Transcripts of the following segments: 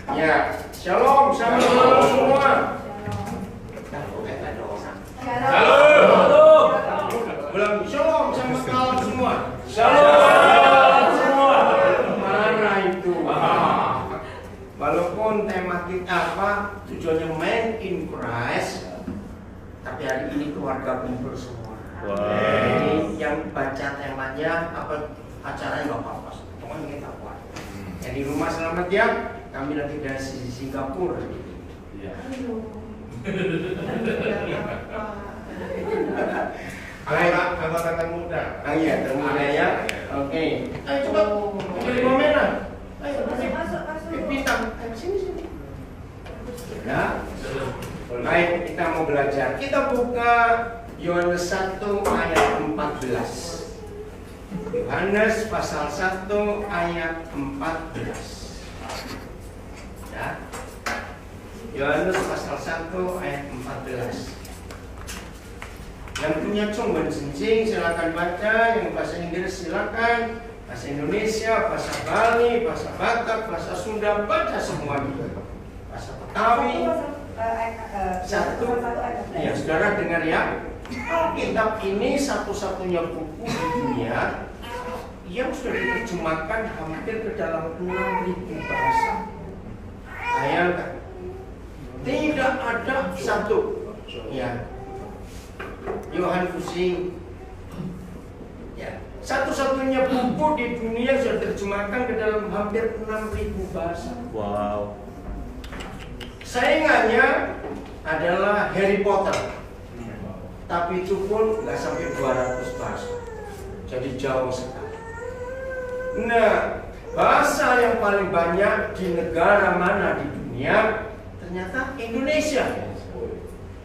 Ya, shalom sama semua. Shalom. Ulang shalom sama kalian semua. Shalom semua. Mana itu? Walaupun tema kita tujuannya man in Christ, tapi hari ini keluarga kumpul semua. Jadi yang baca temanya acaranya nggak apa-apa, pokoknya kita kuat. Yang di rumah selamat ya. Kami lagi dari Singapura. Iya. Anggota termuda. Iya, termuda ya. Oke. Ayo coba beli momenan. Ayo masuk. Bintang. Ayo sini. Ya. Baik, kita mau belajar. Kita buka Yohanes 1 ayat 14. Yohanes pasal 1 ayat 14. Ya. Yohanes pasal 1 ayat 14. Yang punya cuma cincin silakan baca, yang bahasa Inggris silakan, bahasa Indonesia, bahasa Bali, bahasa Batak, bahasa Sunda, baca semuanya. Bahasa Betawi. Satu. Ya, saudara dengar ya. Alkitab ini satu-satunya buku di dunia yang sudah diterjemahkan hampir ke dalam 6.000 bahasa. Bayangkan, tidak ada satu. Ya. Yohan pusing. Ya, satu-satunya buku di dunia sudah terjemahkan ke dalam hampir 6.000 bahasa. Wow. Saingannya adalah Harry Potter, tapi itu pun nggak sampai 200 bahasa. Jadi jauh sekali. Nah, bahasa yang paling banyak di negara mana di dunia? Ternyata Indonesia.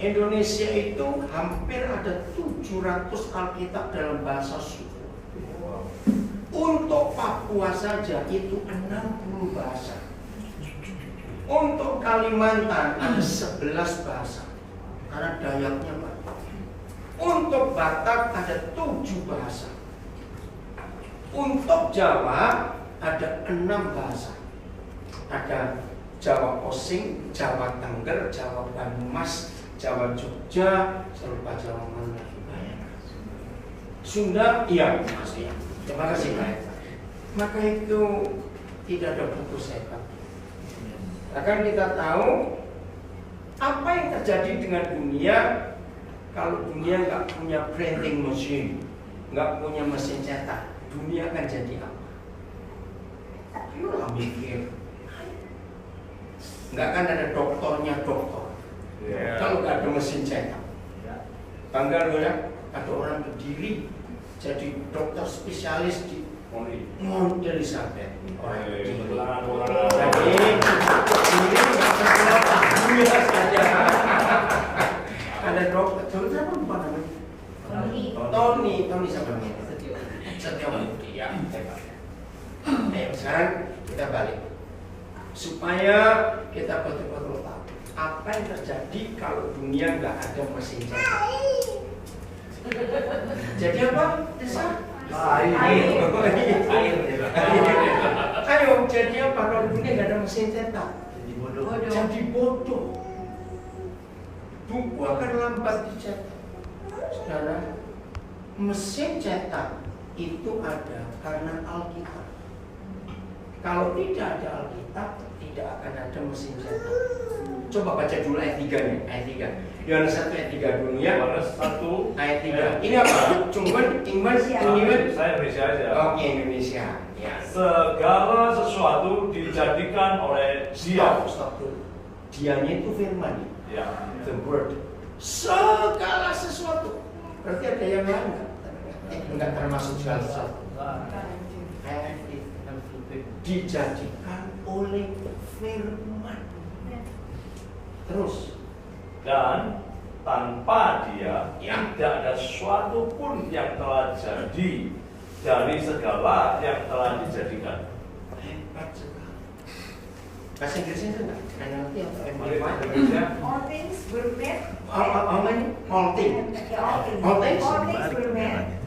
Indonesia itu hampir ada 700 Alkitab dalam bahasa suku. Untuk Papua saja itu 60 bahasa. Untuk Kalimantan ada 11 bahasa. Karena Dayaknya banyak. Untuk Batak ada 7 bahasa. Untuk Jawa ada 6 bahasa. Ada Jawa Osing, Jawa Tengger, Jawa Banyumas, Jawa Jogja, serupa Jawa mana? Sunda, iya, masih. Terima kasih Pak. Maka itu tidak ada buku sepak. Akan kita tahu apa yang terjadi dengan dunia kalau dunia nggak punya printing machine, nggak punya mesin cetak, dunia akan jadi apa? Kita mikir, nggak akan ada dokternya dokter. Yeah. Kalau nggak ada mesin cetak, bangga loh ya, ada orang berdiri jadi dokter spesialis di Mount Elizabeth. Jadi ini nggak sekolah dunia saja. Ada dokter apa lupa namanya? Tony siapa namanya? Setiawudi ya. Ayo sekarang kita balik supaya kita betul-betul tahu apa yang terjadi kalau dunia nggak ada mesin cetak. Jadi apa? Desa? Air. Ayo, jadi apa kalau dunia nggak ada mesin cetak? Jadi bodoh. Buku akan lambat dicetak. Saudara, mesin cetak itu ada karena Alkitab. Kalau tidak ada Alkitab, tidak akan ada mesin cetak. Coba baca dulu ayat 3 nih, ayat 3. Yohanes 1 ayat 3 dulu ya. Yohanes 1 ayat 3. Ini apa? Cungben, Inggris, Saya Indonesia aja. Oke, Indonesia. Ya. Segala sesuatu dijadikan oleh Dia. Stop dulu. Dianya itu firman. Ya. The word. Segala sesuatu. Berarti ada yang lain nggak? Enggak termasuk segala sesuatu. Dijadikan oleh firman. Terus. Dan tanpa Dia tidak ada sesuatu pun yang telah jadi dari segala yang telah dijadikan. Hebat sekali. Bahasa Inggrisnya itu enggak? NLT atau Indonesia. All things were made. All things. All things were made.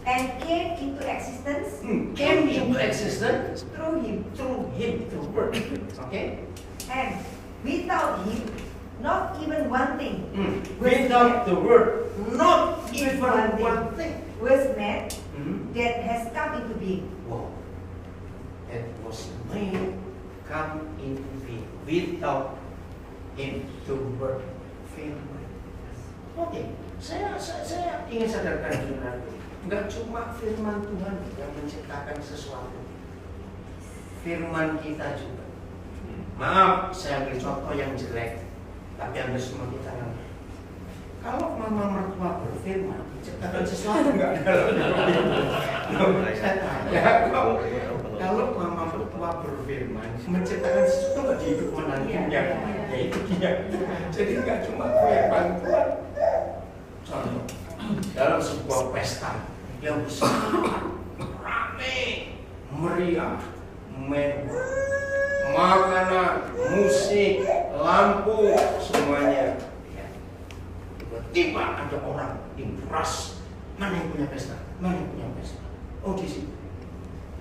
and came into existence Came into existence through him. through him, through word. Okay? And without him, not even one thing Without the word, not even one thing. was made that has come into being. Wow. That was made come into being. Without him, the word firman. Oke, saya ingin sadarkan saudara, nggak cuma firman Tuhan yang menciptakan sesuatu, firman kita juga. Maaf, saya ambil contoh yang jelek, tapi Anda semua kita ngerti. Kalau mama mertua berfirman, menciptakan sesuatu nggak ada. Saya tanya, kalau mama mertua berfirman, menciptakan sesuatu nggak di hidup menantunya? Ya itu dia. Jadi nggak cuma firman Tuhan. Contoh, dalam sebuah pesta yang besar, ramai, meriah, mewah, makanan, musik, lampu, semuanya. Tiba-tiba ada orang impuras, mana yang punya pesta? Mana yang punya pesta? Oh di sini.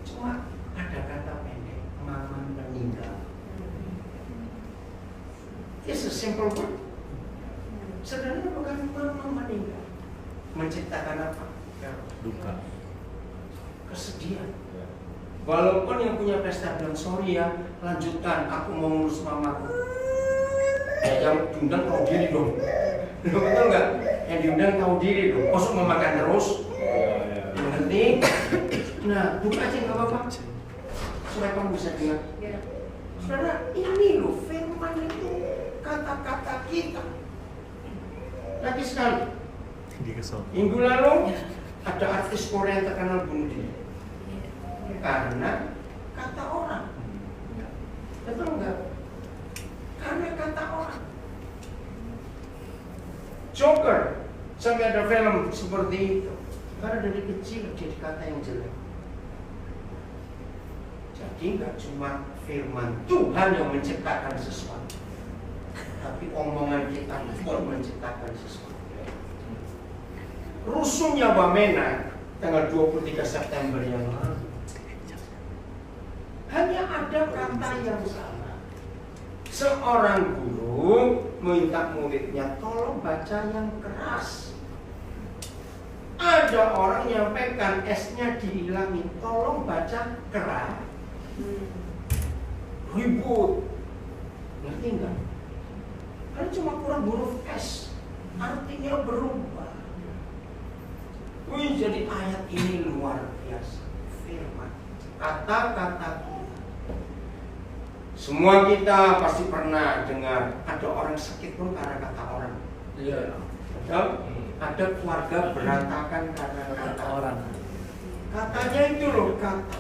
Cuma ada kata pendek, mama meninggal. It's a simple word. Sebenarnya bukan mama meninggal. Menciptakan apa? Duka. Kesedihan. Walaupun yang punya pesta bilang sorry ya, lanjutkan, aku mau ngurus mamaku. Ya yang diundang tahu diri dong. Betul nggak? Yang diundang tahu diri dong. Kosong memakan terus. Mengerti? Nah, buka aja nggak apa-apa. Supaya kamu bisa dengar. Saudara, ini loh firman itu kata-kata kita. Lagi sekali. Minggu lalu ada artis Korea yang terkenal bunuh diri karena kata orang. Betul nggak? Karena kata orang. Joker sampai ada film seperti itu karena dari kecil dia dikata yang jelek. Jadi nggak cuma firman Tuhan yang menciptakan sesuatu, tapi omongan kita pun menciptakan sesuatu. Rusuhnya Wamena tanggal 23 September yang lalu, hanya ada kata yang salah. Seorang guru minta muridnya tolong baca yang keras. Ada orang nyampaikan S-nya dihilangin, tolong baca keras. Ribut. Ngerti nggak? Karena cuma kurang huruf S, artinya berubah. Wih, jadi ayat ini luar biasa. Firman, kata-kata Tuhan. Semua kita pasti pernah dengar ada orang sakit pun karena kata orang. Iya. Ada keluarga berantakan karena kata orang. Katanya itu loh kata.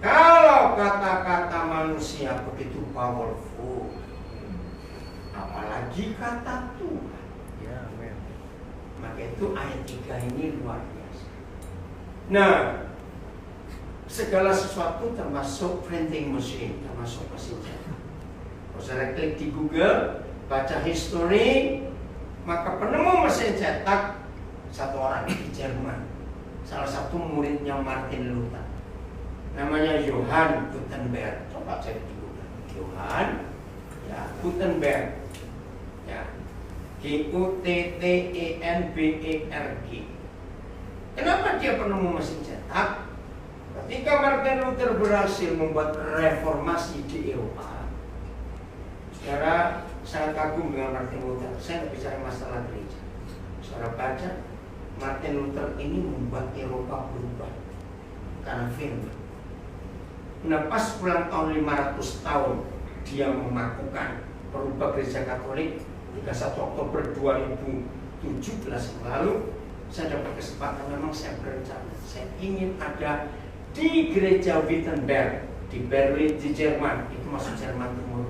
Kalau kata-kata manusia begitu powerful, apalagi kata Tuhan. Ya, amen. Maka itu ayat 3 ini luar biasa. Nah, segala sesuatu termasuk printing machine, termasuk mesin cetak. Kalau saya klik di Google, baca history, maka penemu mesin cetak satu orang di Jerman. Salah satu muridnya Martin Luther. Namanya Johann Gutenberg. Coba cek di Google. Johann ya, Gutenberg. Ya. Guttenberg. Kenapa dia penemu mesin cetak? Ketika Martin Luther berhasil membuat reformasi di Eropa, saudara sangat kagum dengan Martin Luther. Saya nggak bicara masalah gereja. Saudara baca, Martin Luther ini membuat Eropa berubah karena firman. Nah, pas ulang tahun 500 tahun dia melakukan perubah gereja Katolik 31 Oktober 2017 yang lalu, saya dapat kesempatan, memang saya berencana, saya ingin ada di gereja Wittenberg di Berlin di Jerman, itu masuk Jerman Timur.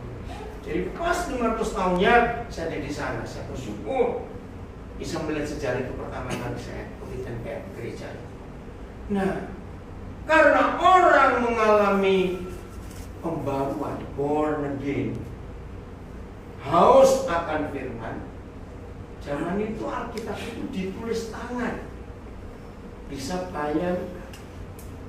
Jadi pas 500 tahunnya saya ada di sana, saya bersyukur bisa melihat sejarah itu pertama kali saya ke Wittenberg gereja itu. Nah, karena orang mengalami pembaruan, born again, haus akan firman. Zaman itu Alkitab itu ditulis tangan. bisa bayar.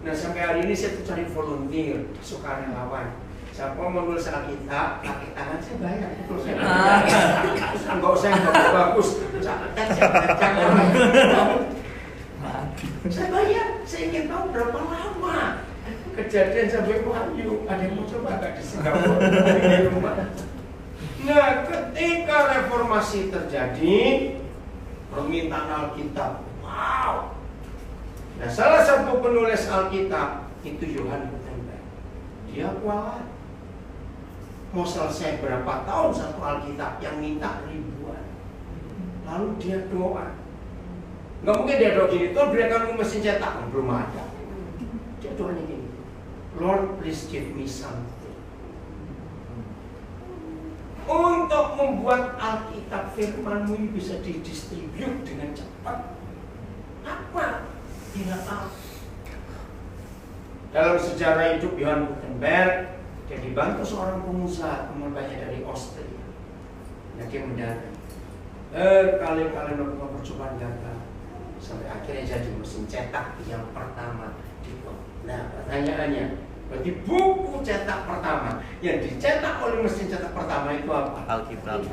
Nah sampai hari ini saya tuh cari volunteer, sukarelawan. Siapa mau nulis Alkitab, pakai tangan saya bayar. Itu saya bayar. Enggak usah yang bagus, catat, saya bayar. Saya ingin tahu berapa lama Kejadian sampai Wahyu. Ada yang mau coba nggak di Singapura di rumah? Nah, ketika reformasi terjadi, permintaan Alkitab, wow. Nah, salah satu penulis Alkitab itu Yohanes Gutenberg. Dia kuat. Mau selesai berapa tahun satu Alkitab, yang minta ribuan. Lalu dia doa. Nggak mungkin dia doa gini, Tuhan berikan mesin cetak. Belum ada. Dia doanya gini, Lord please give me something. Untuk membuat Alkitab firman-Mu ini bisa didistribute dengan cepat. Apa? Tidak tahu. Dalam sejarah hidup Yohanes Gutenberg, dia dibantu seorang pengusaha temannya dari Austria. Nah, dia mendarat. Kali-kali melakukan percobaan gagal, sampai akhirnya jadi mesin cetak yang pertama dibuat. Nah, pertanyaannya, berarti buku cetak pertama yang dicetak oleh mesin cetak pertama itu apa? Alkitab.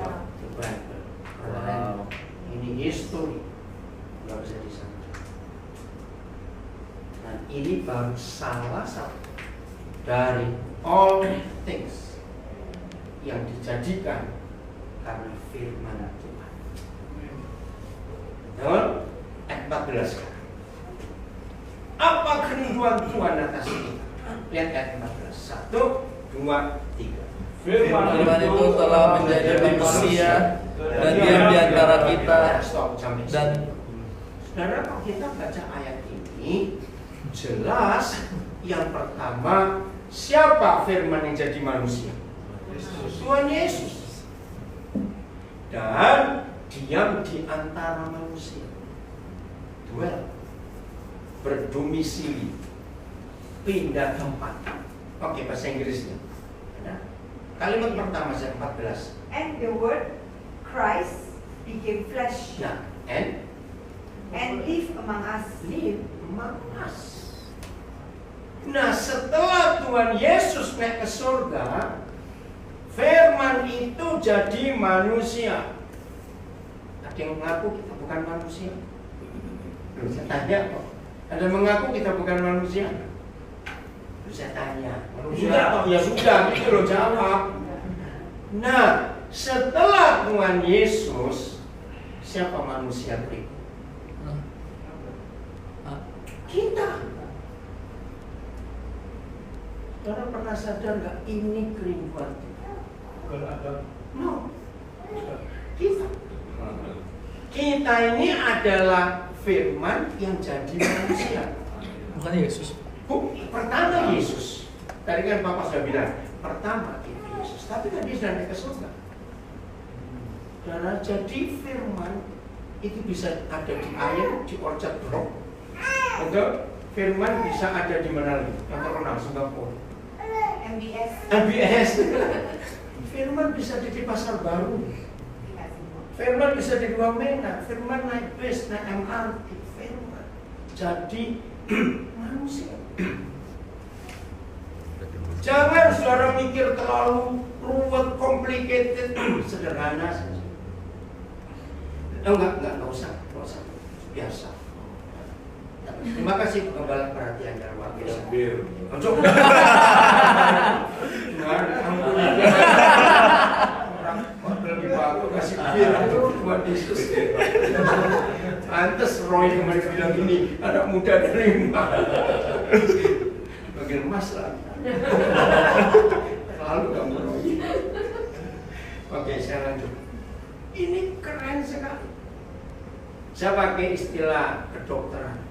Wow. Ini history, nggak bisa disangka. Dan ini baru salah satu dari all things yang dijadikan karena firman Tuhan. Betul? Ayat 14 sekarang. Apa kerinduan Tuhan atas kita? Lihat ayat 14. 1, 2, 3. Firman itu telah menjadi manusia dan diam di antara kita. Dan saudara, kalau kita baca ayat ini, jelas yang pertama, siapa firman yang jadi manusia? Tuhan Yesus. Dan diam di antara manusia. Dwell, berdomisili, pindah tempat. Oke, bahasa Inggrisnya. Kalimat pertama saya 14. And the word Christ became flesh Nah, and live among us. live among us. Nah, setelah Tuhan Yesus naik ke surga, firman itu jadi manusia. Ada yang mengaku kita bukan manusia? Saya tanya kok. Ada yang mengaku kita bukan manusia? Saya tanya. Manusia? Ya sudah, gitu loh jawab. Nah, setelah Tuhan Yesus, siapa manusia berikut? Kita. Saudara pernah sadar nggak ini kerinduan kita? No. Kita. Kita ini adalah firman yang jadi manusia. bukan Yesus. Pertama Yesus. Tadi kan Bapak sudah bilang, pertama itu Yesus. Tapi kan dia sudah naik ke surga. Karena jadi firman itu bisa ada di air, di Orchard Rock. Betul? Firman bisa ada di mana lagi? Yang terkenal Singapura. MBS. Firman bisa di Pasar Baru. Firman bisa di Wamena. Firman naik bus, naik MRT. Firman jadi manusia. Jangan saudara mikir terlalu ruwet, complicated, sederhana saja. Enggak usah, biasa. Terima kasih Gembala perhatian dan luar biasa. Orang lebih bagus kasih bir itu buat Yesus. Pantes Roy kemarin bilang ini anak muda terima. Bagian emas lah. Lalu kamu Roy. Oke, saya lanjut. Ini keren sekali. Saya pakai istilah kedokteran.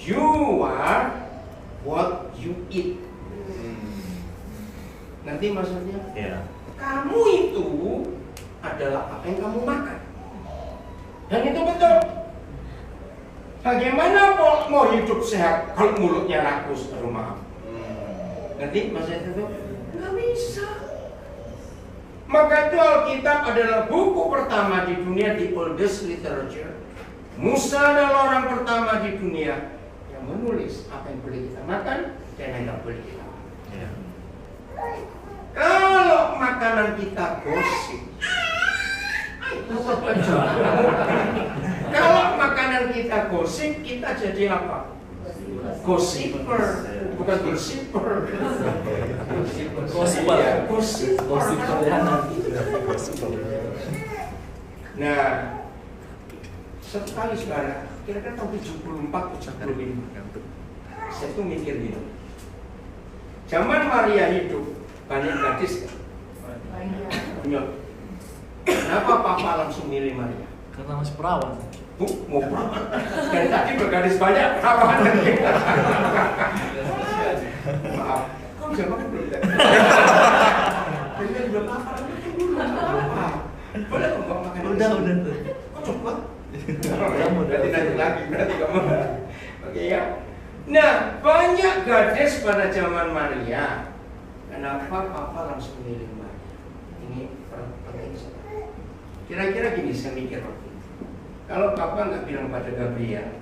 You are what you eat. Nanti maksudnya, kamu itu adalah apa yang kamu makan. Dan itu betul. Bagaimana mau hidup sehat kalau mulutnya rakus? Aduh maaf. Nanti maksudnya itu nggak bisa. Maka itu Alkitab adalah buku pertama di dunia, di oldest literature Musa adalah orang pertama di dunia yang menulis apa yang boleh kita makan dan yang tidak boleh kita makan. Kalau makanan kita gosip, kalau makanan kita gosip, kita jadi apa? Gosiper, bukan gosiper. Gosiper. Nah, sekali saudara, kira-kira tahun 74-75, saya tuh mikir gini. Zaman Maria hidup, banyak gadis kan? Banyak. Kenapa Papa langsung milih Maria? Karena masih perawan. Mau perawan. Dari tadi bergadis banyak perawan. Maaf, kau bisa makan dulu ya? Jadi udah lapar, boleh kok makan? Udah. Kok coba? Berarti nanti lagi, berarti kamu. Oke ya. Nah, banyak gadis pada zaman Maria. Kenapa Papa langsung milih Maria? Ini penting sekali. Kira-kira gini saya mikir waktu itu. Kalau Papa nggak bilang pada Gabriel,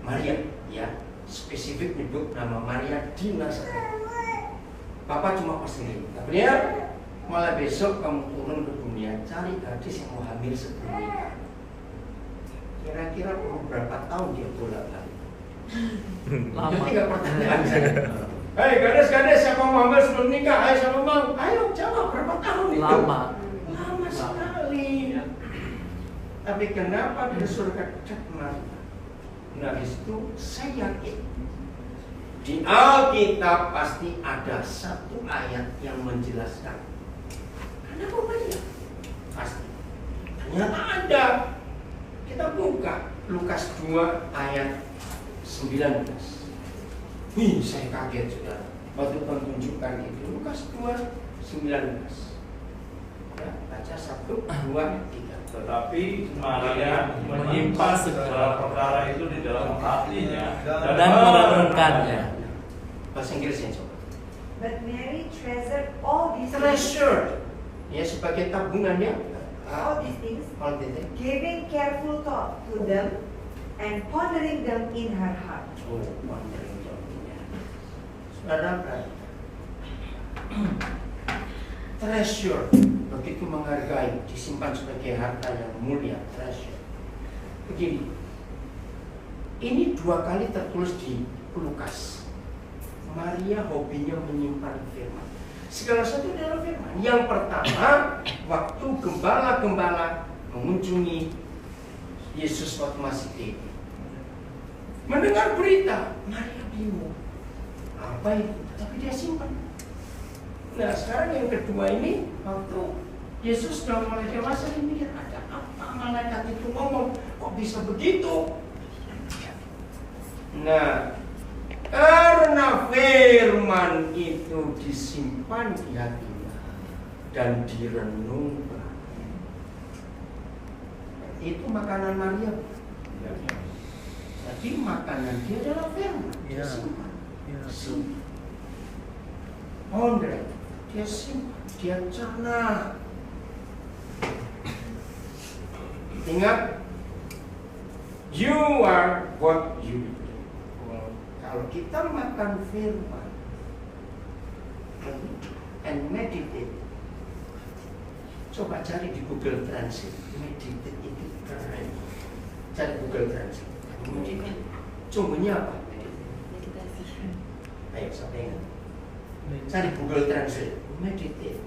Maria, ya spesifik nyebut nama Maria di Nazaret. Papa cuma pastiin, Gabriel, mulai besok kamu turun ke dunia cari gadis yang mau hamil sebelum nikah. Kira-kira perlu berapa tahun dia bolak-balik? Lama. Jadi nggak pertanyaan saya. Hei gadis-gadis yang mau hamil sebelum nikah, ayo sama mau, ayo jawab berapa tahun itu? Lama sekali. Tapi kenapa dia suruh dekat Maria? Nah itu saya yakin di Alkitab pasti ada satu ayat yang menjelaskan kenapa Maria. Pasti. Ternyata ada. Kita buka Lukas 2 ayat 19. Saya kaget sudah waktu tunjukkan itu. Lukas 2 19. Ya, baca 1, 2, 3. Tetapi Maria menyimpan segala perkara itu di dalam hatinya dan merenungkannya. Bahasa Inggrisnya coba. But Mary treasured all these Treasured. Ya sebagai tabungannya. all these things, All the things. giving careful thought to them and pondering them in her heart. Oh, pondering them. Saudara, treasure begitu menghargai, disimpan sebagai harta yang mulia. Treasure. Begini, ini 2 kali tertulis di Lukas. Maria hobinya menyimpan firman. Segala sesuatu dalam firman. Yang pertama, waktu gembala-gembala mengunjungi Yesus waktu masih hidup, mendengar berita, Maria bingung. Apa itu? Tapi dia simpan. Nah sekarang yang kedua ini, waktu Yesus sudah mulai dewasa, dia mikir ada apa, malaikat itu ngomong, kok bisa begitu? Nah, karena firman itu disimpan di hatinya dan direnungkan. Itu makanan Maria. Jadi makanan dia adalah firman. Dia simpan. Simpan. Ponder. Dia simpan. Dia cerna. Ingat, you are what you do. Kalau kita makan firman and meditate, coba cari di Google Translate. Meditate itu keren. Cari Google Translate. Meditate. Sungguhnya apa? Meditasi. Ayo, siapa yang ingat? Cari Google Translate. Meditate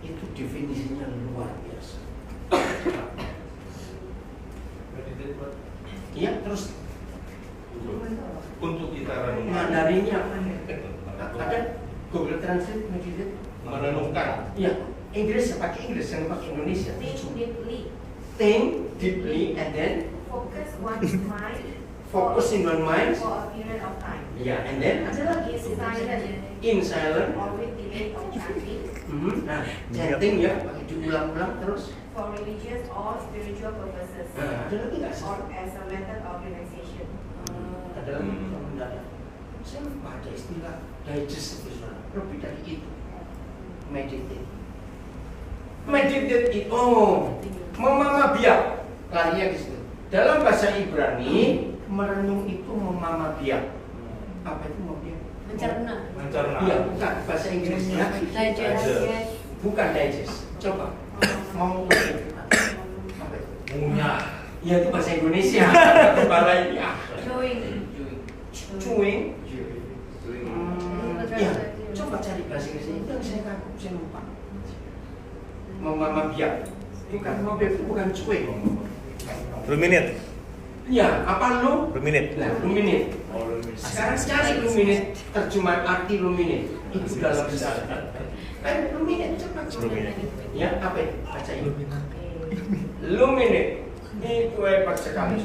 itu definisinya luar biasa. Iya, terus untuk kita renungkan. Mandarinnya ada Google Translate meditate. Merenungkan. Iya, Inggris pakai Inggris, yang pakai Indonesia. Think deeply. Think deeply and then Focus one's mind focus in one mind. for a period of time. Ya, and then ada lagi in silent. Or with delay of chanting Nah, chanting ya, pakai diulang-ulang terus. for religious or spiritual purposes. Nah, ada lagi nggak sih? Or as a method of relaxation. Ada lagi yang ada. Saya lupa ada istilah digest itu, saudara. Lebih dari itu. Meditate. Meditate itu, oh, mama biak. Larinya ke situ. Dalam bahasa Ibrani, merenung itu memamabiak. Apa itu mamabiak? Mencerna. Mencerna. Iya, bukan bahasa Inggrisnya. Digest. Bukan digest. Coba. Mau apa itu? Ngunyah. Iya itu bahasa Indonesia. Balainya. Chewing. Chewing. Ya, coba cari bahasa Inggrisnya. Itu yang saya kagum, saya lupa. Memamabiak. Bukan mamabiak itu bukan chewing. Ruminate. Ya, apa lu? Ruminate. Nah, ruminate. Oh, lu Sekarang cari ruminate, terjemahan arti ruminate. Itu dalam besar. Ruminate, cepat. Ruminate. Ya, apa itu? Bacain. Luminate. Itu hebat sekali.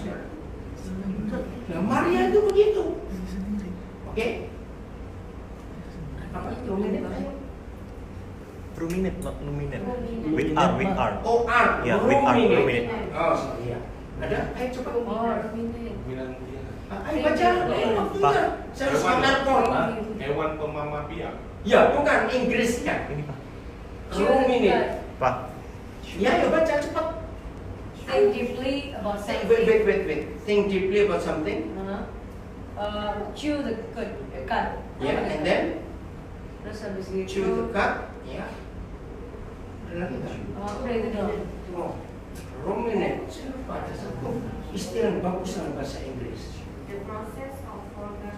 Nah, Maria itu begitu. Oke? Apa itu luminate? Ruminate, not luminate. With R. Oh, R. Ya, with R, Ruminate. ruminate. Oh, iya. Ada? Ayo coba. Ayo baca. Ayo waktunya. Saya harus telepon. Hewan pemamabiak. Ya, bukan Inggrisnya. Ini Pak. Ruminate. Pak. Ya, ayo baca cepat. Think deeply about something. Wait. Think deeply about something. Chew the cud. Yeah, and then Terus habis itu. chew the cud. Ya. Ada lagi nggak? Udah itu dong. Oh, ruminate. Saya lupa ada satu istilah yang bagus dalam bahasa Inggris. The process of further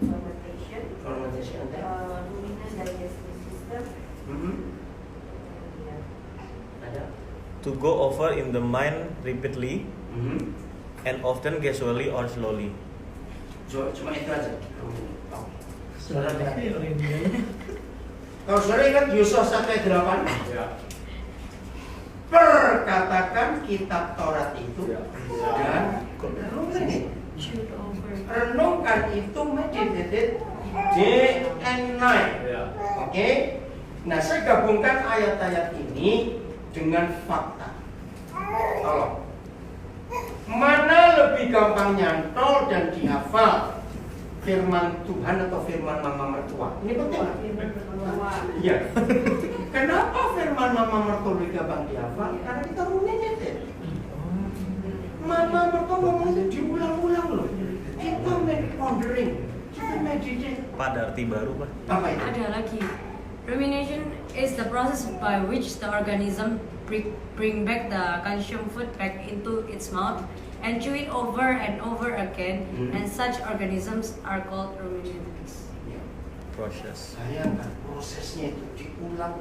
fermentation. Fermentation. And then. Ruminant digestive system. Ada. To go over in the mind repeatedly Mhm. and often casually or slowly. Cuma itu aja. Saudara ingat? Kalau saudara ingat Yusuf 1:8, Ya. perkatakan kitab Taurat itu Ya. dan ruminate. Chewed over. Renungkan itu meditated day and night. Ya. Oke. Nah, saya gabungkan ayat-ayat ini dengan fakta. Tolong. Mana lebih gampang nyantol dan dihafal? Firman Tuhan atau firman mama mertua? Ini penting nggak? Iya. Kenapa firman mama mertua lebih gampang dihafal? Karena kita ruminated. Mama mertua ngomong itu diulang-ulang loh. Kita pondering, kita meditate. Pada arti baru Pak. Apa itu? Ada lagi. Rumination is the process by which the organism bring back the consumed food back into its mouth and chew it over and over again, and such organisms are called ruminants. Ya. Proses. Bayangkan prosesnya itu diulang.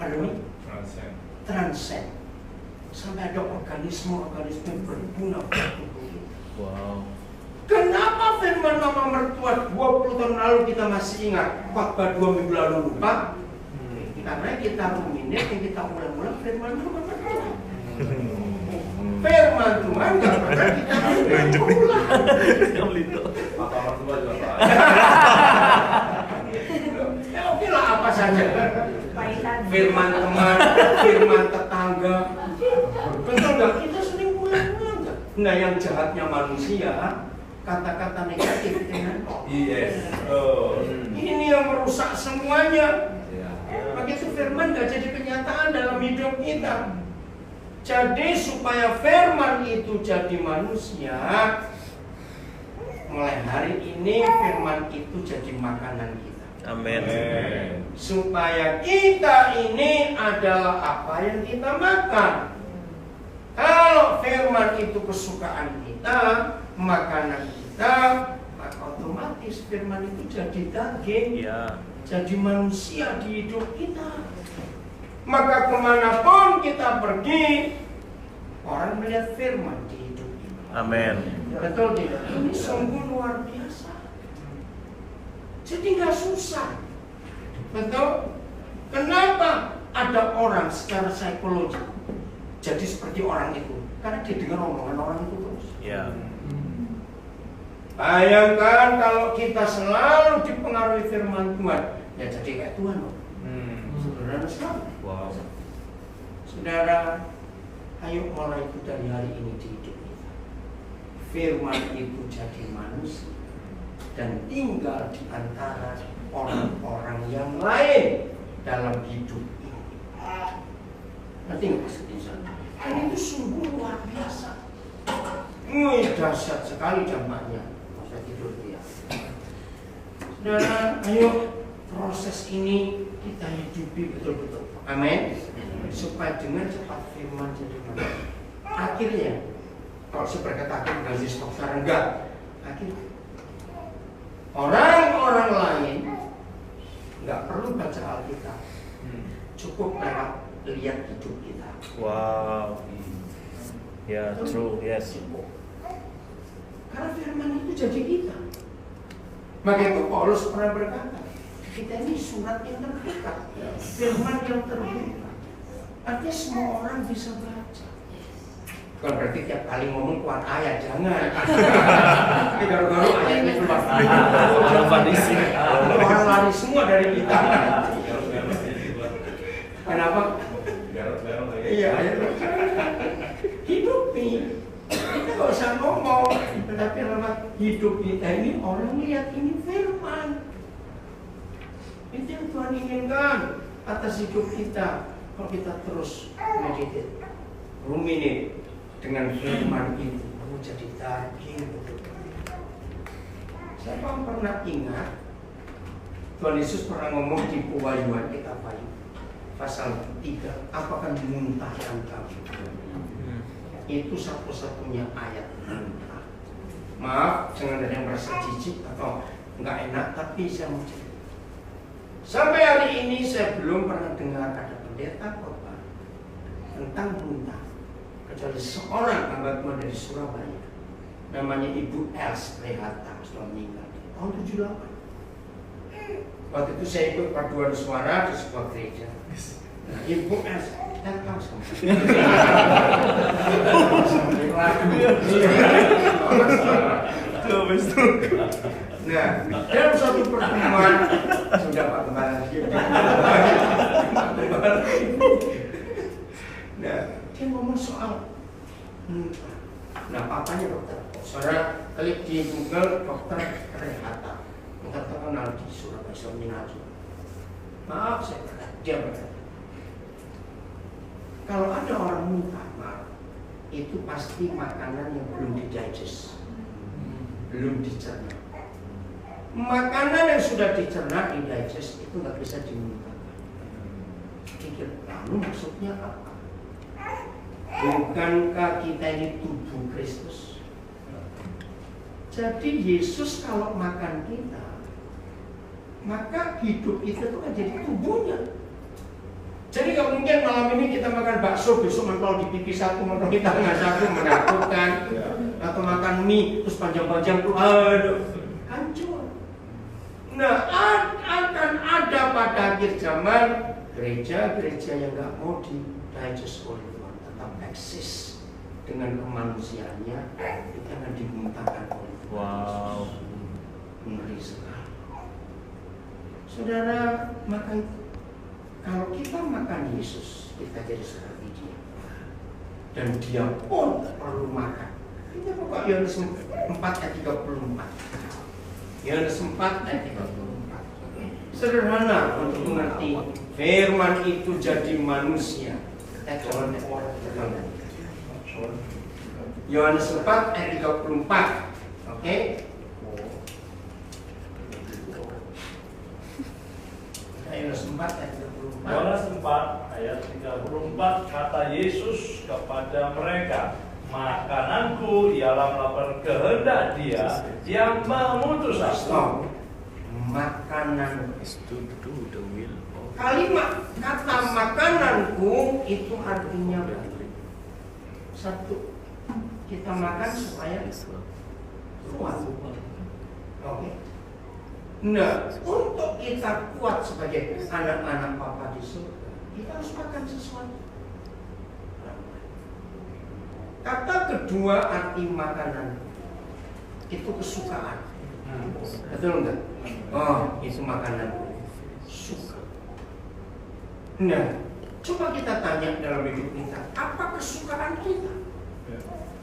Ada nih? Transcend. Sampai ada organisme berguna. Wow. Kenapa firman mama mertua 20 tahun lalu kita masih ingat, khotbah 2 minggu lalu lupa? Karena kita ruminate, yang kita ulang-ulang firman mama mertua. Firman Tuhan nggak pernah kita ulang. Mata mertua juga Pak. Ya oke lah apa saja. Pahitan. Firman teman, firman tetangga. Betul nggak? Kita sering ulang-ulang nggak? Nah yang jahatnya manusia, kata-kata negatif dengan Yes. Oh. ini yang merusak semuanya. Ya. Begitu firman nggak jadi kenyataan dalam hidup kita. Jadi supaya firman itu jadi manusia, mulai hari ini firman itu jadi makanan kita. Amin. Supaya kita ini adalah apa yang kita makan. Kalau firman itu kesukaan kita, makanan kita, maka otomatis firman itu jadi daging, Ya. jadi manusia di hidup kita. Maka kemanapun kita pergi, orang melihat firman di hidup kita. Amin. Betul tidak? Ini sungguh luar biasa. Jadi nggak susah. Betul? Kenapa ada orang secara psikologi jadi seperti orang itu? Karena dia dengar omongan orang itu terus. Ya. Bayangkan kalau kita selalu dipengaruhi firman Tuhan, ya jadi kayak Tuhan loh. Sederhana sekali. Wow. Saudara, ayo mulai itu dari hari ini di hidup kita. Firman itu jadi manusia dan tinggal di antara orang-orang yang lain dalam hidup ini. Nanti nggak maksudnya? Dan itu sungguh luar biasa. Wih, dahsyat sekali dampaknya. Masa tidur dia. Saudara, ayo proses ini kita hidupi betul-betul. Amin. Supaya dengan cepat firman jadi manusia. Akhirnya, kalau saya berkata dengan Yesus sekarang enggak. Akhirnya orang-orang lain nggak perlu baca Alkitab, cukup lewat lihat hidup kita. Wow. Yeah, true. Yes. Karena firman itu jadi kita. Maka itu Paulus pernah berkata, kita ini surat yang terbuka, firman yang terbuka. Artinya semua orang bisa baca. Bukan berarti tiap kali ngomong kuat ayat, jangan. Tapi garu-garu ayatnya keluar. Orang Farisi. Orang lari semua dari kita. Kenapa? Iya, hidupi. Kita nggak usah ngomong, tetapi lewat hidup kita ini orang lihat ini firman. Itu yang Tuhan inginkan atas hidup kita. Kalau kita terus meditate, ruminate dengan firman itu, kamu jadi daging. Siapa yang pernah ingat Tuhan Yesus pernah ngomong di Pewahyuan kitab Wahyu pasal 3, apakah muntahkan kamu? Itu satu-satunya ayat muntah. Maaf, jangan ada yang merasa jijik atau nggak enak, tapi saya mau cerita. Sampai hari ini saya belum pernah dengar ada pendeta khotbah tentang muntah, kecuali seorang hamba Tuhan dari Surabaya, namanya Ibu Els Rehata, sudah meninggal tahun 78. Waktu itu saya ikut paduan suara di sebuah gereja. Nah, Ibu Els, saya tahu sama. Nah, dalam suatu pertemuan sudah Pak Gembala. Nah, dia ngomong soal muntah. Nah, papanya dokter. Saudara klik di Google dokter Rehata, yang terkenal di Surabaya, Surabaya. Maaf, saya berkata, dia berkata, kalau ada orang muntah, maaf, itu pasti makanan yang belum didigest, belum dicerna. Makanan yang sudah dicerna, didigest, itu nggak bisa dimuntahkan. Pikir, lalu maksudnya apa? Bukankah kita ini tubuh Kristus? Jadi Yesus kalau makan kita, maka hidup kita itu kan jadi tubuhnya. Jadi nggak mungkin malam ini kita makan bakso, besok mengkol di pipi satu, mengkol di tangan satu, menakutkan. Atau makan mie, terus panjang-panjang tuh, aduh, hancur. Nah, akan ada pada akhir zaman gereja-gereja yang nggak mau di-digest oleh Tuhan, tetap eksis dengan kemanusiaannya, itu akan dimuntahkan oleh Tuhan. Wow. Ngeri sekali. Saudara, maka kalau kita makan Yesus, kita jadi seperti Dia. Dan Dia pun perlu makan. Kita buka Yohanes 4 ayat 34. Yohanes 4 ayat 34. Sederhana untuk mengerti firman itu jadi manusia. Yohanes 4 ayat 34. Oke? Yohanes 4 ayat 34. Yohanes 4 ayat 34 kata Yesus kepada mereka, makananku ialah melakukan kehendak Dia yang mengutus aku. Makanan. Is to do the will of Kalimat kata makananku itu artinya satu, kita makan supaya kuat. Oke. Nah, untuk kita kuat sebagai anak-anak Papa di surga, kita harus makan sesuatu. Kata kedua arti makanan itu kesukaan. Betul enggak? Oh, itu makanan suka. Nah, coba kita tanya dalam hidup kita, apa kesukaan kita?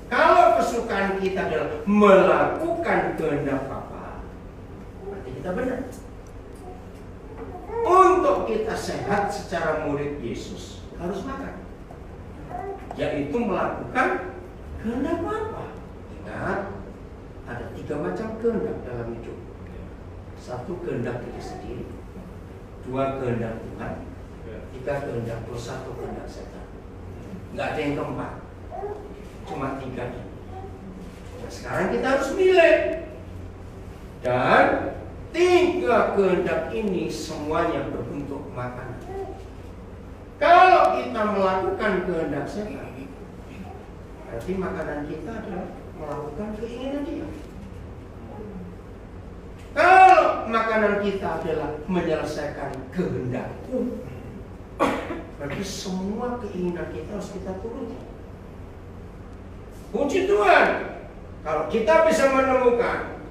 Kalau kesukaan kita adalah melakukan kehendak Bapa, berarti kita benar. Untuk kita sehat secara murid Yesus, harus makan. yaitu melakukan kehendak Bapa. Ingat, ada 3 macam kehendak dalam hidup. 1 kehendak diri sendiri, 2 kehendak Tuhan, 3 kehendak dosa atau kehendak setan. Nggak ada yang keempat, cuma 3 ini. Nah, sekarang kita harus milih. Dan 3 kehendak ini semuanya berbentuk makanan. Kalau kita melakukan kehendak setan, berarti makanan kita adalah melakukan keinginan dia. Kalau makanan kita adalah menyelesaikan kehendakku, berarti semua keinginan kita harus kita turuti. Puji Tuhan, kalau kita bisa menemukan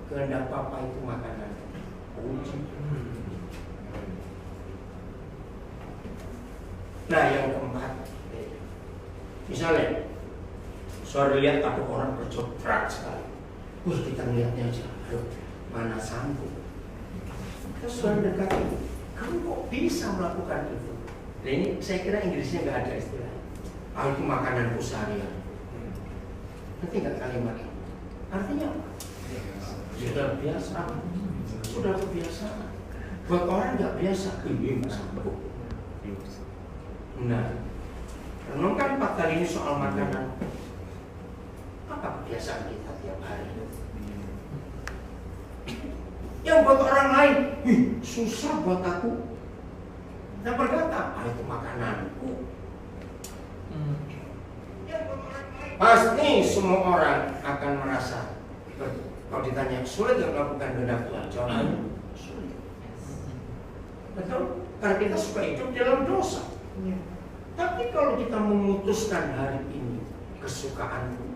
kehendak Bapa itu makanan. Puji Tuhan. Nah, yang keempat, misalnya, saudara lihat ada orang kerja berat sekali. Kita melihatnya aja, aduh, mana sanggup. Terus saudara dekati, kamu kok bisa melakukan itu? Nah, ini saya kira Inggrisnya nggak ada istilah. Itu makananku seharian. Nanti nggak kalimat. Artinya apa? Sudah biasa. Sudah kebiasaan. Buat orang nggak biasa, ini nggak sanggup. Nah, renungkan 4 kali ini soal makanan. Apa kebiasaan kita tiap hari? Yang buat orang lain, susah buat aku. Dan berkata, itu makananku. Pasti semua orang akan merasa, kalau ditanya sulit nggak melakukan kehendak Tuhan, jawabannya sulit. Betul? Karena kita suka hidup dalam dosa. Tapi kalau kita memutuskan hari ini kesukaanku,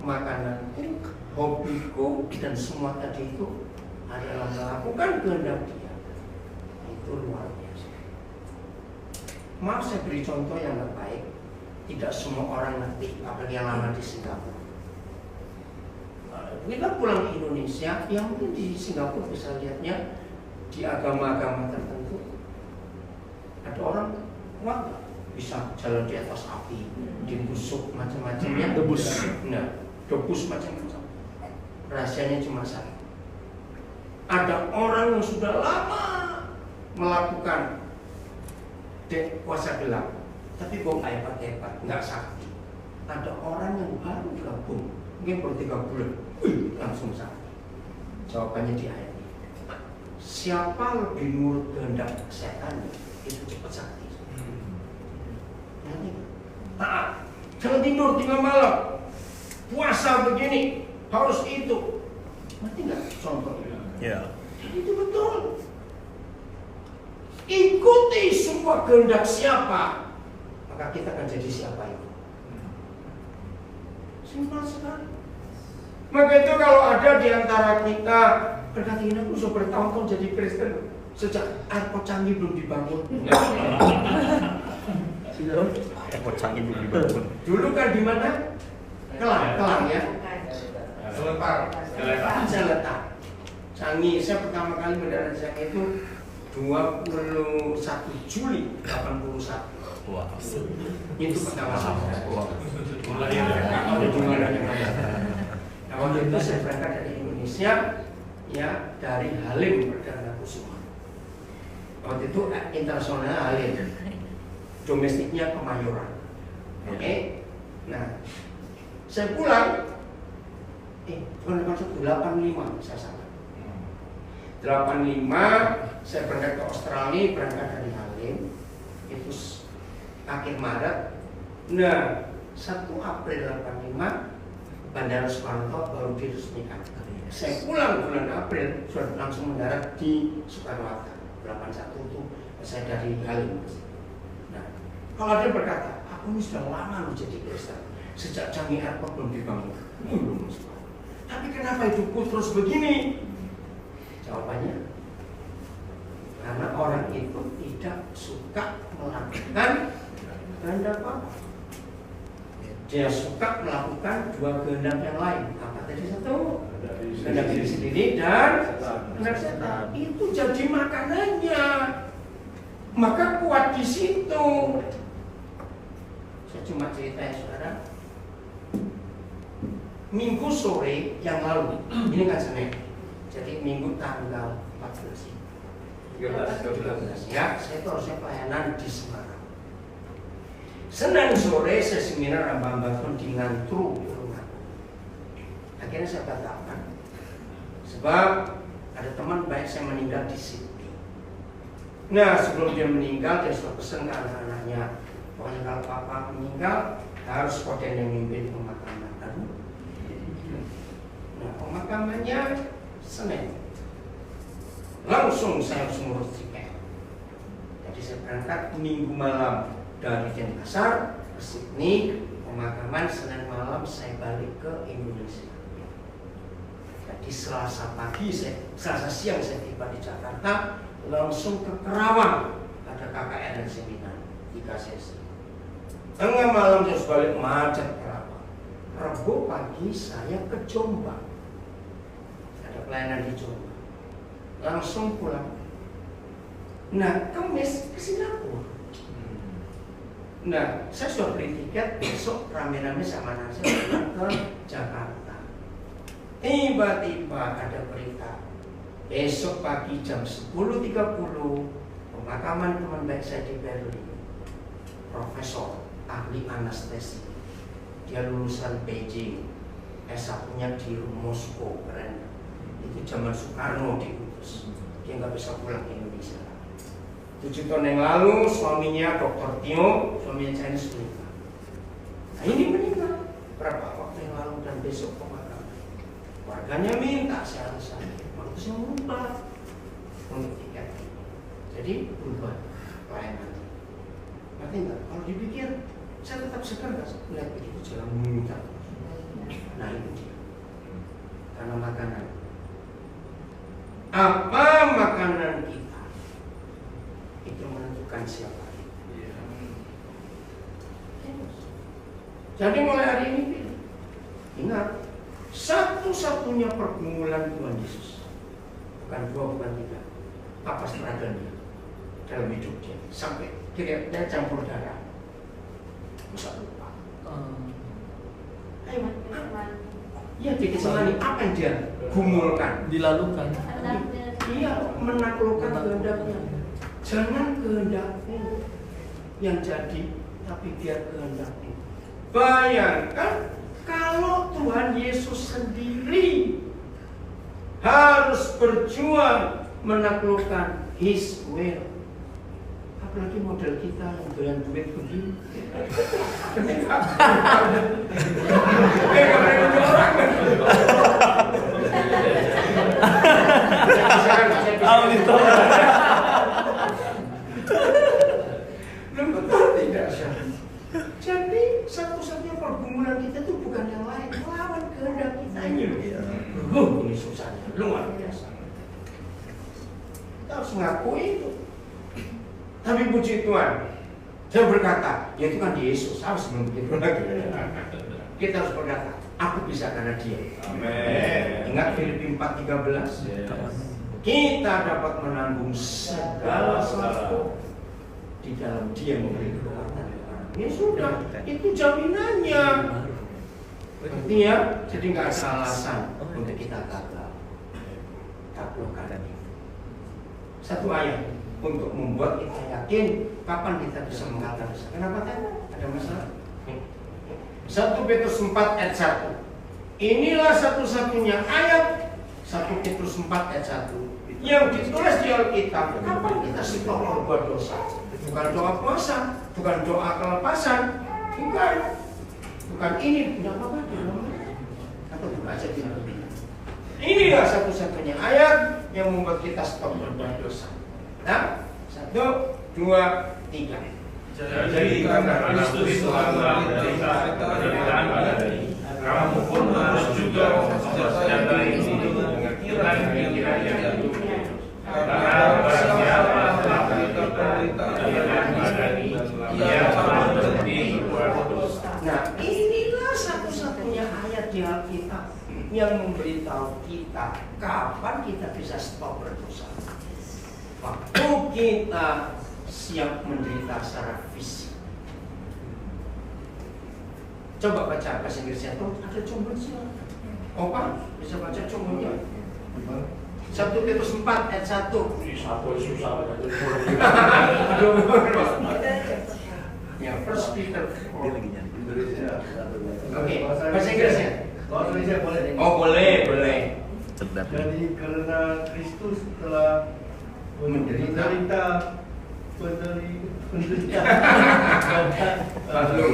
makananku, hobiku, dan semua tadi itu adalah melakukan kehendak Dia, itu luar biasa. Maaf saya beri contoh yang nggak baik. Tidak semua orang ngerti, apalagi yang lama di Singapura. Kita pulang ke Indonesia, yang mungkin di Singapura bisa lihatnya di agama-agama tertentu ada orang kuat bisa jalan di atas api, dibusuk macam-macamnya, debus macam-macam. Rahasianya cuma satu. Ada orang yang sudah lama melakukan puasa gelap, tapi kok hebat-hebat, nggak sakti. Ada orang yang baru gabung, mungkin baru 3 bulan, langsung sakti. Jawabannya di ayat ini. Siapa lebih nurut kehendak setan, itu cepat sakti. Taat, jangan tidur 3 malam, puasa begini, harus itu. Ngerti nggak contohnya? Ya. Itu betul. Ikuti semua kehendak siapa, maka kita akan jadi siapa itu. Simpel sekali. Maka itu kalau ada di antara kita berkata, ini aku sudah bertahun-tahun jadi Kristen, sejak airport Canggih belum dibangun. Airport Canggih belum dibangun. Dulu kan di mana? Kelang ya. Seletar. Canggih, saya pertama kali mendarat di sana itu 21 Juli 81. Wah. Itu pertama saya. Wah. Nah, waktu itu saya berangkat dari Indonesia, ya dari Halim Perdana Kusuma. Waktu itu internasional Halim, domestiknya Kemayoran. Oke. Nah, saya pulang. Bukan 85 saya salah. 85 saya berangkat ke Australia, berangkat dari Halim itu akhir Maret. Nah, 1 April 85 Bandara Soekarno baru diresmikan. Saya pulang bulan April sudah langsung mendarat di Soekarno-Hatta. 81 itu saya dari Halim. Nah, kalau dia berkata, aku ini sudah lama menjadi Kristen, sejak Canggih Airport belum dibangun. Belum. Tapi kenapa hidupku terus begini? Jawabannya, karena orang itu tidak suka melakukan kehendak Bapa. Dia suka melakukan 2 kehendak yang lain. Apa tadi satu? Kehendak diri sendiri dan kehendak setan. Itu jadi makanannya. Maka kuat di situ. Saya cuma cerita ya saudara. Minggu sore yang lalu, ini kan Senin. Jadi minggu tanggal 14. 13 ya, saya itu harusnya pelayanan di Semarang. Senin sore saya seminar ambang-ambang di Ngantru di rumah. Akhirnya saya batalkan. Sebab ada teman baik saya meninggal di Sydney. Nah sebelum dia meninggal dia sudah pesan ke anak-anaknya, pokoknya kalau papa meninggal harus kau yang memimpin pemakaman. Nah pemakamannya Senin. Langsung saya harus ngurus tiket. Jadi saya berangkat minggu malam dari Denpasar ke Sydney, pemakaman Senin malam saya balik ke Indonesia. Jadi Selasa siang saya tiba di Jakarta, langsung ke Kerawang, ada KKN dan seminar 3 sesi. Tengah malam saya balik macet Kerawang. Rabu pagi saya ke Jombang, ada pelayanan di Jombang. Langsung pulang. Nah, Kamis ke Singapura. Nah, saya sudah beli tiket besok rame-rame sama anak saya pulang ke Jakarta. Tiba-tiba ada berita besok pagi jam 10.30 pemakaman teman baik saya di Berlin, profesor ahli anestesi. Dia lulusan Beijing, S1-nya di Moskow, keren. Itu zaman Soekarno di dia nggak bisa pulang ke Indonesia. 7 tahun yang lalu suaminya Dr. Tio, suaminya Chinese meninggal. Nah ini meninggal berapa waktu yang lalu dan besok pemakaman. Warganya minta saya harus waktu saya merubah untuk tiket. Jadi berubah pelayanan. Ngerti nggak? Kalau dipikir saya tetap segar nggak melihat begitu jalan muntah. Nah itu dia. Karena makanan. Apa makanan kita itu menentukan siapa kita. Jadi mulai hari ini ingat, satu-satunya pergumulan Tuhan Yesus, bukan 2, bukan 3, apa struggle-nya dalam hidup dia sampai dia campur darah, bisa lupa. Ayo, ya di kesalahan apa yang dia gumulkan, dilalukan. Iya, menaklukkan kehendaknya. Jangan kehendakmu yang jadi, tapi biar kehendakmu. Bayangkan kalau Tuhan Yesus sendiri harus berjuang menaklukkan His will. Apalagi model kita yang doyan duit begini. Jadi satu-satunya pergumulan kita itu bukan yang lain, melawan kehendak kita ini. Ini susahnya luar biasa. Kita harus mengakui itu. Tapi puji Tuhan, saya berkata, ya itu kan Yesus, harus begitu lagi. Kita harus berkata, aku bisa karena Dia. Amin. Ingat Filipi 4:13. Kita dapat menanggung segala sesuatu di dalam Dia memberi kekuatan. Ya sudah, itu jaminannya. Artinya, jadi nggak ada alasan untuk kita gagal. Taklukkan itu. Satu ayat untuk membuat kita yakin kapan kita bisa mengalahkan. Kenapa kan? Ada masalah? 1 Petrus 4 ayat 1. Inilah satu-satunya ayat 1 Petrus 4 ayat 1 yang ditulis di Alkitab. Kapan kita stop berbuat dosa? Bukan doa puasa, bukan doa kelepasan, bukan ini punya apa atau bukan aja tidak lebih. Inilah satu-satunya ayat yang membuat kita stop berbuat dosa. Nah, 1, 2, 3. Jadi karena Kristus telah menderita penderitaan badani, kamu pun harus juga mempersiapkan ini dengan pikiran yang dulu. Karena barang siapa telah menderita penderitaan badani, ia telah berhenti berbuat dosa. Nah, inilah satu-satunya ayat di Alkitab yang memberitahu kita kapan kita bisa stop berdosa. Waktu kita siap menderita secara fisik. Coba baca bahasa Inggrisnya. Oh, ada Combon silakan. Oh Pak, bisa baca Combonnya. 1 Petrus 4 ayat 1. Satu susah. Ya, First Peter 4. Dia lagi nyari. Oke, bahasa Inggrisnya. Bahasa Indonesia boleh. Oh, boleh. Sedap. Jadi karena Kristus telah menderita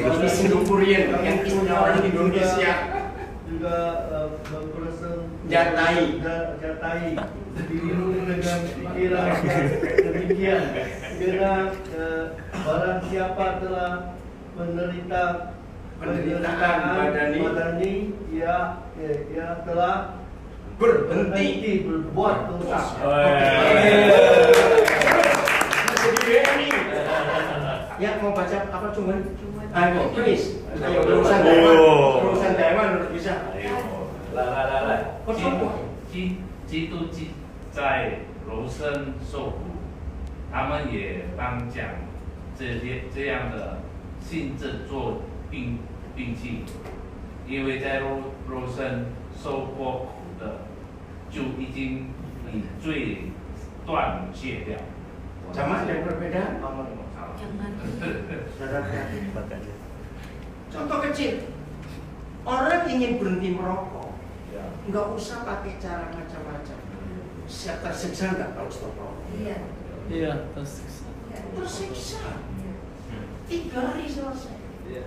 Ini Singaporean yang istilah orang Indonesia juga berperasaan jatai dirimu dengan pikiran demikian karena barang siapa telah menderita penderitaan badani, ia telah berhenti berbuat dosa. Ya, mau baca apa cuman? Ayo, please. Ayo, urusan Taiwan udah bisa. 来，基督在柔身受苦，他们也当讲这样的性质做兵器，因为在肉身受过苦的，就已经以罪断戒掉。 Sama yang berbeda. Jangan. Contoh kecil, orang ingin berhenti merokok, nggak usah pakai cara macam-macam. Siap tersiksa nggak kalau stop rokok? Iya. Iya, tersiksa. Tersiksa. 3 hari selesai. Iya.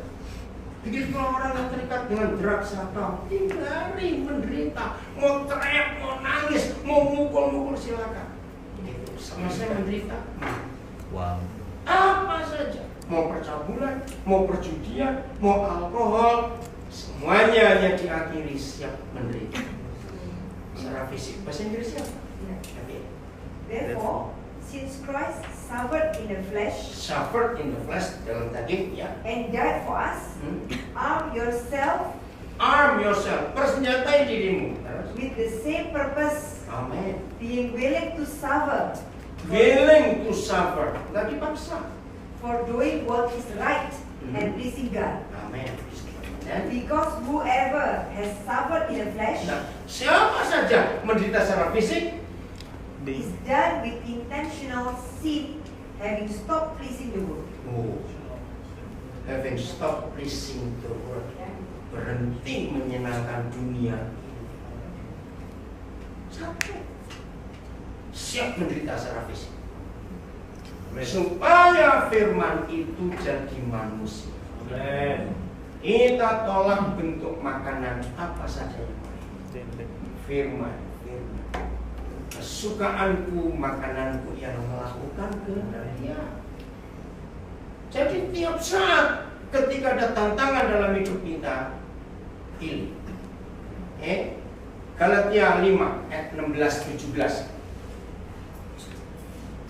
Begitu kalau orang yang terikat dengan drugs atau 3 hari menderita, mau teriak, mau nangis, mau mukul silakan. Itu sama saya menderita. Wow. Apa saja, mau percabulan, mau perjudian, mau alkohol, semuanya yang diakhiri siap menderita. Secara fisik, bahasa Inggrisnya. Therefore, since Christ suffered in the flesh Suffered in the flesh, dalam daging, ya. and died for us, arm yourself Arm yourself, persenjatai dirimu. with the same purpose, Amin. being willing to suffer Willing to suffer, nggak dipaksa. for doing what is right and pleasing God. Amin. Dan Because whoever has suffered in the flesh nah, siapa saja menderita secara fisik, is done with intentional sin, having stopped pleasing the world. having stopped pleasing the world, berhenti menyenangkan dunia, capek, siap menderita secara fisik, supaya firman itu jadi manusia. Kita tolak bentuk makanan apa saja yang lain. Firman. Kesukaanku, makananku yang melakukan kehendak Dia. Jadi tiap saat ketika ada tantangan dalam hidup kita, pilih. Galatia 5 ayat 16-17.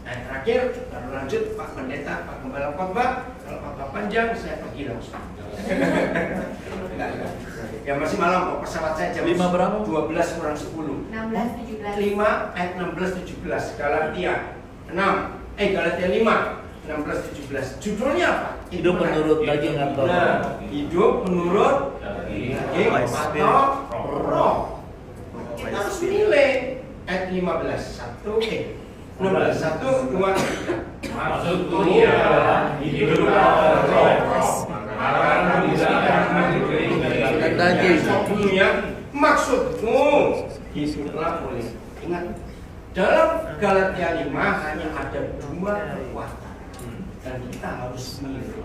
Ayat terakhir, baru lanjut Pak Pendeta, Pak Gembala Khotbah. Kalau khotbah panjang, saya pergi langsung. Ya masih malam kok, pesawat saya jam 5 berapa? 12 kurang 10. 16-17. 5 ayat 16-17. Galatia 5 16-17. Judulnya apa? Hidup menurut daging atau Nah, hidup menurut daging atau roh. Kita harus milih. Ayat 15 16 1, 2, 3. Maksudku ialah hidup roh, makanan tidak diberi daging. Dunia, maksudku hiduplah oleh. Ingat, dalam Galatia 5 hanya ada 2 kekuatan dan kita harus milih.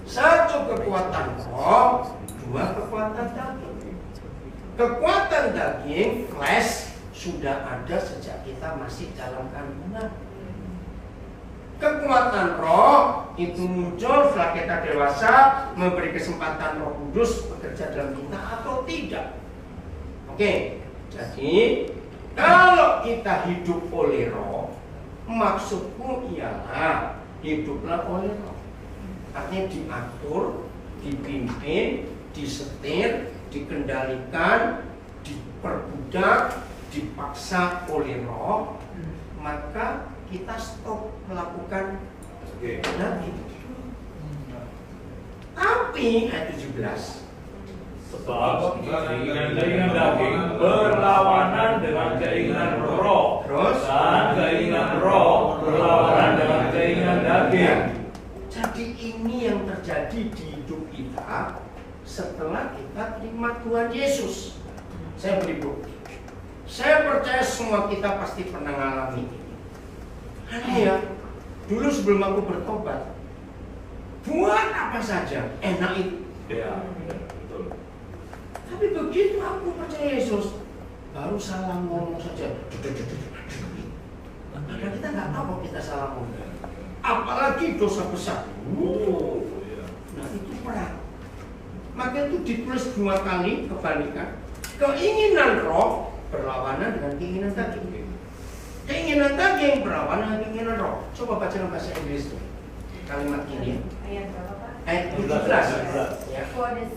1 kekuatan roh, 2 kekuatan daging. Kekuatan daging, flesh, sudah ada sejak kita masih dalam kandungan. Kekuatan roh itu muncul setelah kita dewasa, memberi kesempatan Roh Kudus bekerja dalam kita atau tidak. Oke, jadi kalau kita hidup oleh roh, maksudku ialah hiduplah oleh roh. Artinya diatur, dipimpin, disetir, dikendalikan, diperbudak, dipaksa oleh roh, maka kita stop melakukan daging. Apa Tapi ayat 17. Sebab keinginan daging berlawanan dengan keinginan roh. Terus? Dan keinginan roh berlawanan dengan keinginan daging. Jadi ini yang terjadi di hidup kita setelah kita terima Tuhan Yesus. Saya beri bukti. Saya percaya semua kita pasti pernah mengalami ini. Aneh ya, dulu sebelum aku bertobat, buat apa saja enak itu. Ya, betul. Tapi begitu aku percaya Yesus, baru salah ngomong saja. Padahal kita nggak tahu kalau kita salah ngomong. Apalagi dosa besar. Nah itu perang. Maka itu ditulis 2 kali kebalikan. Keinginan roh berlawanan dengan keinginan daging. Keinginan daging berlawanan dengan keinginan roh. Coba baca dalam bahasa Inggris tuh. Kalimat ini. Ayat berapa, Pak? Ayat 17. Ya. For the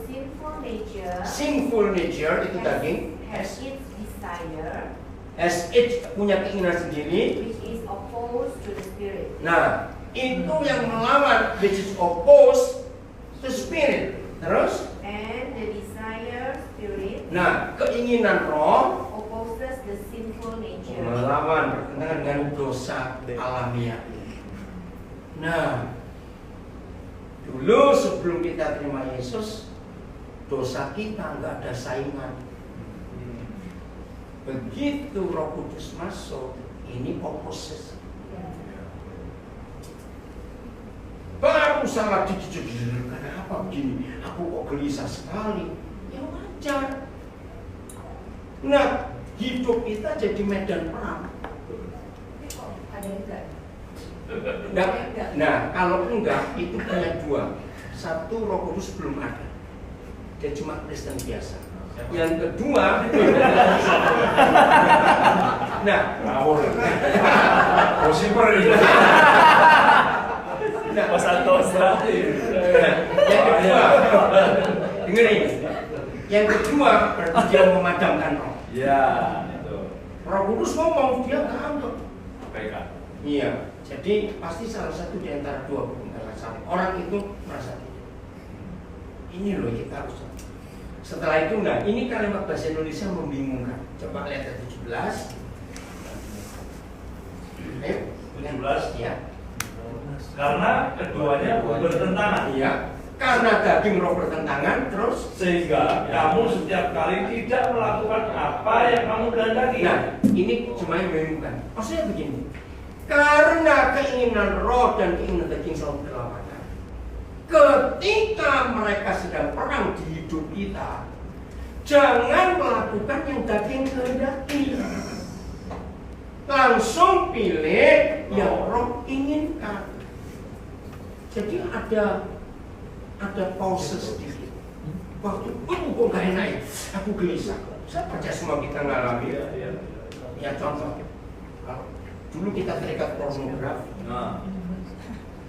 Sinful nature itu daging. has its desire, As it punya keinginan sendiri. which is opposed to the spirit. Nah, itu yang melawan, which is opposed to spirit. Terus? And the desire spirit Nah, keinginan roh opposes the sinful nature. melawan, bertentangan dengan dosa alamiah. Nah, dulu sebelum kita terima Yesus, dosa kita nggak ada saingan. Begitu Roh Kudus masuk, ini opposite. Baru salah dicicil, kenapa begini? Aku kok gelisah sekali? Ya wajar. Nah, hidup kita jadi medan perang. Ada enggak? Nah, kalau enggak, itu punya 2. Satu, Roh Kudus belum ada. Dia cuma Kristen biasa. Yang kedua, nah, Gosiper itu. nah, Dosa-dosa. yang kedua, dengerin. Yang kedua, berarti dia memadamkan roh. Ya, itu. Roh Kudus ngomong, dia ngambek. Pegang. Iya, jadi pasti salah satu di antara 2 orang itu merasa ini loh kita harus. Setelah itu, nah ini kalimat bahasa Indonesia membingungkan. Coba lihat ayat 17. Ayo, 17 ya. Karena keduanya bertentangan. Iya. Karena daging roh bertentangan, terus Sehingga kamu setiap kali tidak melakukan apa yang kamu kehendaki. nah, ini cuma yang membingungkan. Maksudnya begini. Karena keinginan roh dan keinginan daging selalu berlawanan. Ketika mereka sedang perang di hidup kita, jangan melakukan yang daging kehendaki. Langsung pilih yang roh inginkan. Jadi ada pause sedikit. Waktu kok gak enak ya? Aku gelisah. Saya percaya semua kita ngalami. Ya contoh, dulu kita terikat pornografi. Nah,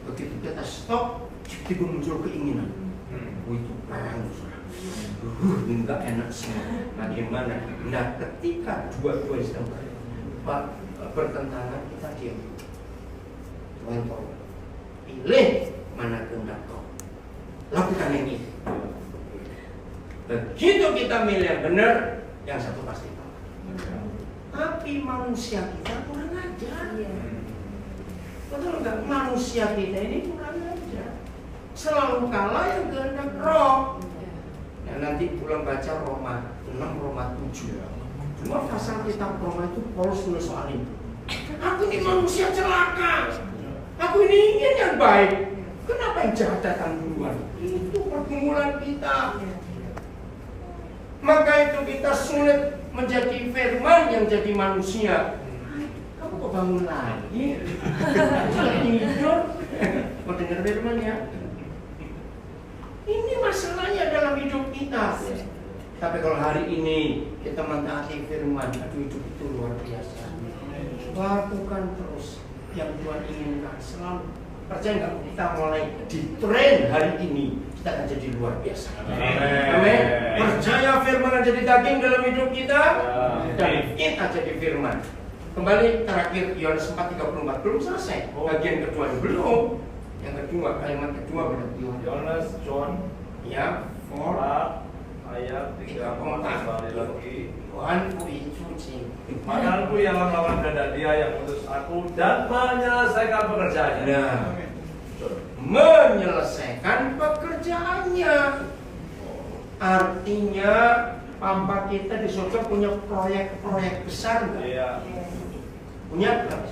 Begitu kita stop, tiba muncul keinginan. Itu perang, nggak enak semua. Bagaimana? Nah, ketika dua-dua sedang bertentangan, kita diam. Tuhan tahu. Pilih mana kehendak kau. Lakukan yang ini. Begitu kita milih yang benar, yang satu pasti tahu. Tapi manusia kita kurang ajar. Betul enggak? Manusia kita ini kurang ajar. Selalu kalah yang kehendak roh. Ya, nanti pulang baca Roma 6, Roma 7. Cuma pasal kitab Roma itu Paulus tulis soal itu. Aku ini manusia celaka. Aku ini ingin yang baik. Kenapa yang jahat datang duluan? Itu pergumulan kita. Maka itu kita sulit menjadi firman yang jadi manusia. Kamu kok bangun lagi? Tidur? Mau dengar firman ya? Ini masalahnya dalam hidup kita. Tapi kalau hari ini kita mentaati firman, aduh hidup itu luar biasa. Lakukan terus yang Tuhan inginkan selalu. Percaya nggak? Kita mulai di tren hari ini, kita akan jadi luar biasa. Amin. Percaya firman akan jadi daging dalam hidup kita, dan kita jadi firman. Kembali terakhir Yohanes 4:34 belum selesai. Bagian kedua belum. Yang kedua, kalimat kedua berarti Yohanes John Ya, for 4 ayat 3 kembali lagi. Tuhanku Yesus. Makanku yang melawan kehendak Dia yang mengutus aku dan menyelesaikan pekerjaannya. Nah, menyelesaikan pekerjaannya. Artinya Papa kita di surga punya proyek-proyek besar nggak? Iya. Punya nggak?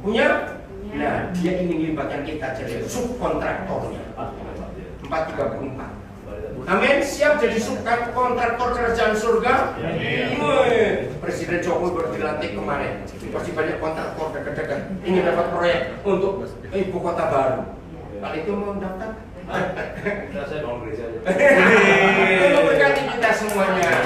Punya? Nah, dia ingin melibatkan kita jadi subkontraktornya. 434. Amin. Siap jadi subkontraktor kerajaan surga? Amin. Presiden Jokowi baru dilantik kemarin. Pasti banyak kontraktor dekat-dekat ingin dapat proyek untuk ibu kota baru. Kalau itu mau daftar? Saya bangun gereja aja. Untuk berkati kita semuanya.